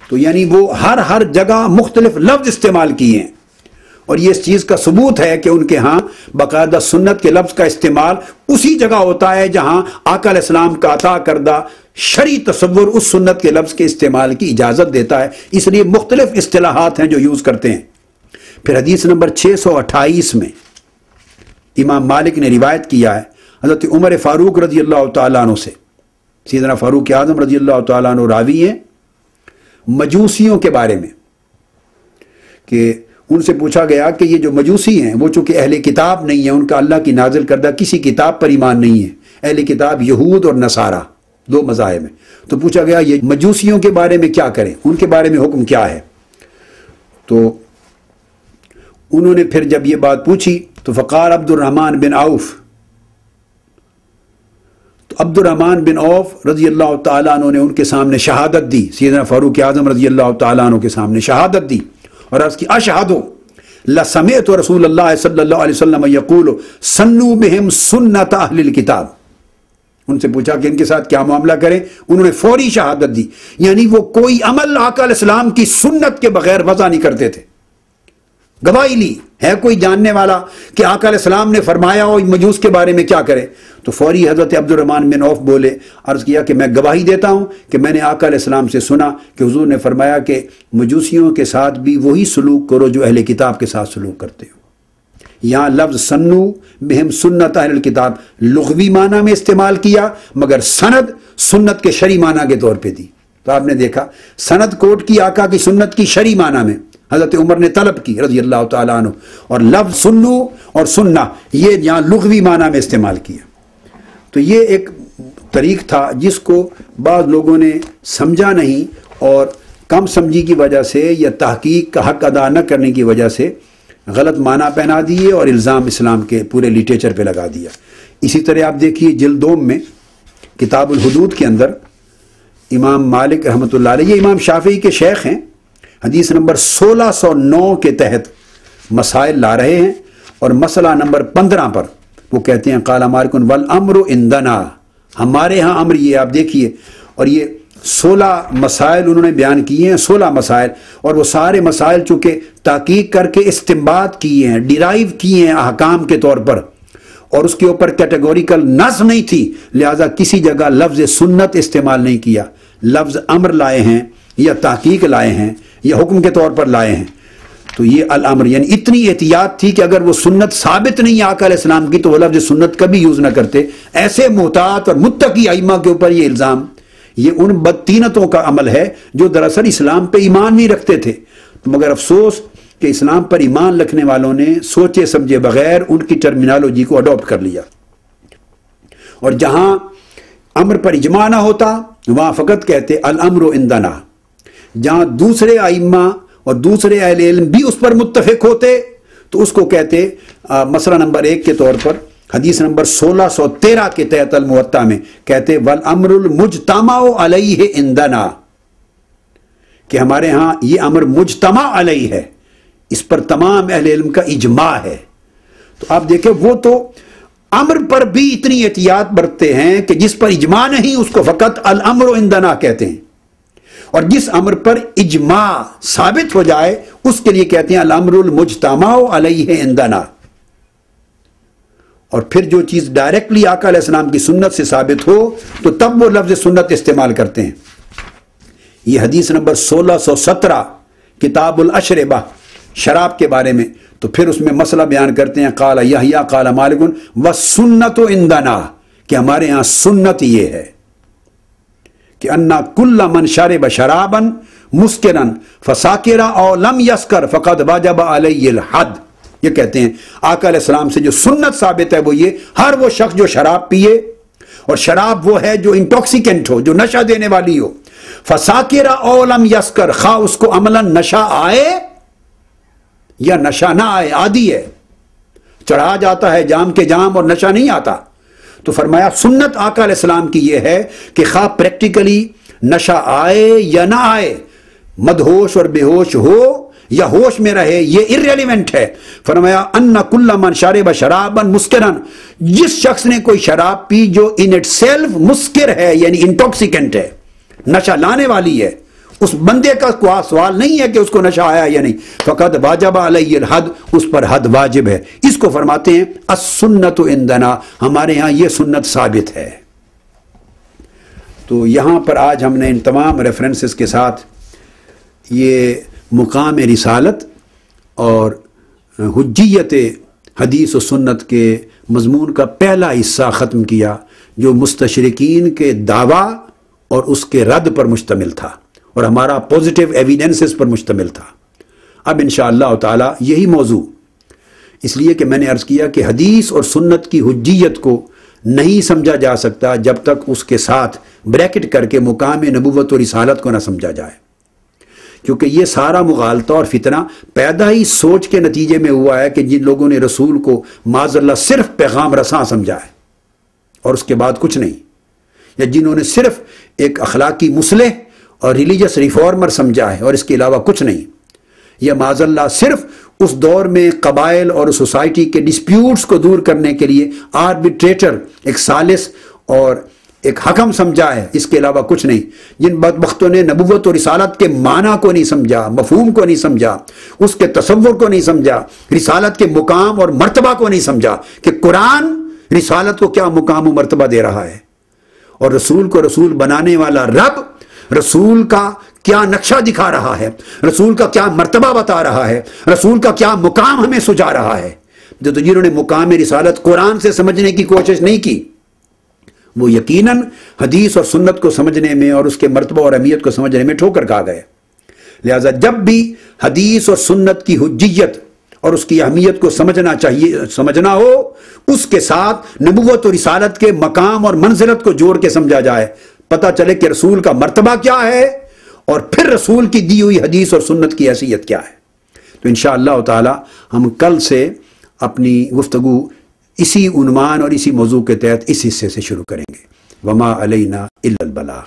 تو یعنی وہ ہر جگہ مختلف لفظ استعمال کیے ہیں، اور یہ اس چیز کا ثبوت ہے کہ ان کے ہاں باقاعدہ سنت کے لفظ کا استعمال اسی جگہ ہوتا ہے جہاں آقا علیہ السلام کا عطا کردہ شرعی تصور اس سنت کے لفظ کے استعمال کی اجازت دیتا ہے، اس لیے مختلف اصطلاحات ہیں جو یوز کرتے ہیں۔ پھر حدیث نمبر 628 میں امام مالک نے روایت کیا ہے حضرت عمر فاروق رضی اللہ تعالیٰ عنہ سے، سیدنا فاروق اعظم رضی اللہ تعالیٰ عنہ راوی ہیں مجوسیوں کے بارے میں، کہ ان سے پوچھا گیا کہ یہ جو مجوسی ہیں وہ چونکہ اہل کتاب نہیں ہیں، ان کا اللہ کی نازل کردہ کسی کتاب پر ایمان نہیں ہے، اہل کتاب یہود اور نصارہ دو مذاہب ہیں، تو پوچھا گیا یہ مجوسیوں کے بارے میں کیا کریں، ان کے بارے میں حکم کیا ہے؟ تو انہوں نے پھر جب یہ بات پوچھی تو فقال عبد الرحمن بن عوف، تو عبد الرحمن بن عوف رضی اللہ تعالیٰ عنہ نے ان کے سامنے شہادت دی، سیدنا فاروق اعظم رضی اللہ تعالیٰ عنہ کے سامنے شہادت دی اور عرض کی اشہدو لسمعت رسول اللہ صلی اللہ علیہ وسلم یقول سنو بہم سنت اہل الکتاب۔ ان سے پوچھا کہ ان کے ساتھ کیا معاملہ کریں، انہوں نے فوری شہادت دی، یعنی وہ کوئی عمل آقا علیہ السلام کی سنت کے بغیر وضع نہیں کرتے تھے، گواہی لی ہے کوئی جاننے والا کہ آقا علیہ السلام نے فرمایا ہو مجوس کے بارے میں کیا کرے، تو فوری حضرت عبد الرحمن بن عوف بولے، عرض کیا کہ میں گواہی دیتا ہوں کہ میں نے آقا علیہ السلام سے سنا کہ حضور نے فرمایا کہ مجوسیوں کے ساتھ بھی وہی سلوک کرو جو اہل کتاب کے ساتھ سلوک کرتے ہو۔ یہاں لفظ سنو بہم سنت اہل الکتاب لغوی معنی میں استعمال کیا، مگر سند سنت کے شرعی معنی کے طور پہ دی۔ تو آپ نے دیکھا سند کوٹ کی آقا کی سنت کی شرعی معنی میں حضرت عمر نے طلب کی رضی اللہ تعالیٰ عنہ، اور لفظ سنو اور سننا یہ یہاں لغوی معنی میں استعمال کیا۔ تو یہ ایک طریق تھا جس کو بعض لوگوں نے سمجھا نہیں اور کم سمجھی کی وجہ سے یا تحقیق کا حق ادا نہ کرنے کی وجہ سے غلط معنی پہنا دیے اور الزام اسلام کے پورے لٹریچر پہ لگا دیا۔ اسی طرح آپ دیکھیے جلد دوم میں کتاب الحدود کے اندر امام مالک رحمۃ اللہ علیہ، یہ امام شافعی کے شیخ ہیں، حدیث نمبر 1609 کے تحت مسائل لا رہے ہیں، اور مسئلہ نمبر 15 پر وہ کہتے ہیں قال مالک والامر عندنا، ہمارے ہاں امر یہ، آپ دیکھیے، اور یہ 16 مسائل انہوں نے بیان کیے ہیں، 16 مسائل، اور وہ سارے مسائل چونکہ تحقیق کر کے استنباط کیے ہیں، ڈیرائیو کیے ہیں احکام کے طور پر، اور اس کے اوپر کیٹیگوریکل نص نہیں تھی، لہذا کسی جگہ لفظ سنت استعمال نہیں کیا، لفظ امر لائے ہیں یا تحقیق لائے ہیں یا حکم کے طور پر لائے ہیں۔ تو یہ الامر یعنی اتنی احتیاط تھی کہ اگر وہ سنت ثابت نہیں آقا علیہ السلام کی تو وہ لفظ سنت کبھی یوز نہ کرتے۔ ایسے محتاط اور متقی ائمہ کے اوپر یہ الزام، یہ ان بدتینتوں کا عمل ہے جو دراصل اسلام پہ ایمان نہیں رکھتے تھے، مگر افسوس کہ اسلام پر ایمان رکھنے والوں نے سوچے سمجھے بغیر ان کی ٹرمینالوجی کو اڈاپٹ کر لیا، اور جہاں امر پر اجماع نہ ہوتا وہاں فقط کہتے الامر عندنا، جہاں دوسرے ائمہ اور دوسرے اہل علم بھی اس پر متفق ہوتے تو اس کو کہتے مسئلہ نمبر 1 کے طور پر حدیث نمبر 1613 کے تحت الموطا میں کہتے والامر المجتمع علیہ عندنا، کہ ہمارے ہاں یہ امر مجتمع علیہ ہے، اس پر تمام اہل علم کا اجماع ہے۔ تو آپ دیکھیں وہ تو امر پر بھی اتنی احتیاط برتتے ہیں کہ جس پر اجماع نہیں اس کو فقط الامر عندنا کہتے ہیں، اور جس امر پر اجماع ثابت ہو جائے اس کے لیے کہتے ہیں الامر المجتمع علیہ عندنا۔ اور پھر جو چیز ڈائریکٹلی آقا علیہ السلام کی سنت سے ثابت ہو تو تب وہ لفظ سنت استعمال کرتے ہیں۔ یہ حدیث نمبر 1617 کتاب الاشربہ شراب کے بارے میں، تو پھر اس میں مسئلہ بیان کرتے ہیں قال یحییٰ قال مالک والسنت عندنا، کہ ہمارے ہاں سنت یہ ہے کہ انا کل من شرب شرابا مسکرا فساکرا او لم یسکر فقد واجب علیہ الحد، یہ کہتے ہیں آقا علیہ السلام سے جو سنت ثابت ہے وہ یہ ہر وہ شخص جو شراب پیے، اور شراب وہ ہے جو انٹاکسیکینٹ ہو، جو نشہ دینے والی ہو، فساکرا او لم یسکر، خواہ اس کو عملاً نشہ آئے یا نشہ نہ آئے، عادی ہے، چڑھا جاتا ہے جام کے جام اور نشہ نہیں آتا۔ تو فرمایا سنت آقا علیہ السلام کی یہ ہے کہ خواہ پریکٹیکلی نشہ آئے یا نہ آئے، مدہوش اور بے ہوش ہو یا ہوش میں رہے، یہ irrelevant ہے۔ فرمایا ان کل من شرب شرابا مسکرا، جس شخص نے کوئی شراب پی جو ان اٹ سیلف مسکر ہے یعنی انٹاکسیکینٹ ہے، نشہ لانے والی ہے، اس بندے کا کوئی سوال نہیں ہے کہ اس کو نشہ آیا یا نہیں. فقد واجب علیہ الحد، اس پر حد واجب ہے. اس کو فرماتے ہیں السنت عندنا، ہمارے ہاں یہ سنت ثابت ہے. تو یہاں پر آج ہم نے ان تمام ریفرنسز کے ساتھ یہ مقام رسالت اور حجیت حدیث و سنت کے مضمون کا پہلا حصہ ختم کیا، جو مستشرقین کے دعویٰ اور اس کے رد پر مشتمل تھا اور ہمارا پوزیٹیو ایویڈنسز پر مشتمل تھا. اب انشاءاللہ تعالی یہی موضوع، اس لیے کہ میں نے عرض کیا کہ حدیث اور سنت کی حجیت کو نہیں سمجھا جا سکتا جب تک اس کے ساتھ بریکٹ کر کے مقام نبوت و رسالت کو نہ سمجھا جائے، کیونکہ یہ سارا مغالطہ اور فتنہ پیدا ہی سوچ کے نتیجے میں ہوا ہے کہ جن لوگوں نے رسول کو معاذ اللہ صرف پیغام رساں سمجھا ہے اور اس کے بعد کچھ نہیں، یا جنہوں نے صرف ایک اخلاقی مصلح اور ریلیجس ریفارمر سمجھا ہے اور اس کے علاوہ کچھ نہیں، یا معاذ اللہ صرف اس دور میں قبائل اور سوسائٹی کے ڈسپیوٹس کو دور کرنے کے لیے آربیٹریٹر، ایک ثالث اور ایک حکم سمجھا ہے، اس کے علاوہ کچھ نہیں. جن بدبختوں نے نبوت و رسالت کے معنی کو نہیں سمجھا، مفہوم کو نہیں سمجھا، اس کے تصور کو نہیں سمجھا، رسالت کے مقام اور مرتبہ کو نہیں سمجھا کہ قرآن رسالت کو کیا مقام و مرتبہ دے رہا ہے، اور رسول کو رسول بنانے والا رب رسول کا کیا نقشہ دکھا رہا ہے، رسول کا کیا مرتبہ بتا رہا ہے، رسول کا کیا مقام ہمیں سجا رہا ہے. جو جنہوں نے مقام رسالت قرآن سے سمجھنے کی کوشش نہیں کی، وہ یقیناً حدیث اور سنت کو سمجھنے میں اور اس کے مرتبہ اور اہمیت کو سمجھنے میں ٹھوکر کھا گئے. لہذا جب بھی حدیث اور سنت کی حجیت اور اس کی اہمیت کو سمجھنا ہو، اس کے ساتھ نبوت و رسالت کے مقام اور منزلت کو جوڑ کے سمجھا جائے، پتہ چلے کہ رسول کا مرتبہ کیا ہے اور پھر رسول کی دی ہوئی حدیث اور سنت کی حیثیت کیا ہے. تو انشاءاللہ تعالی ہم کل سے اپنی گفتگو اسی عنوان اور اسی موضوع کے تحت اس حصے سے شروع کریں گے. وما علینا الا البلاغ.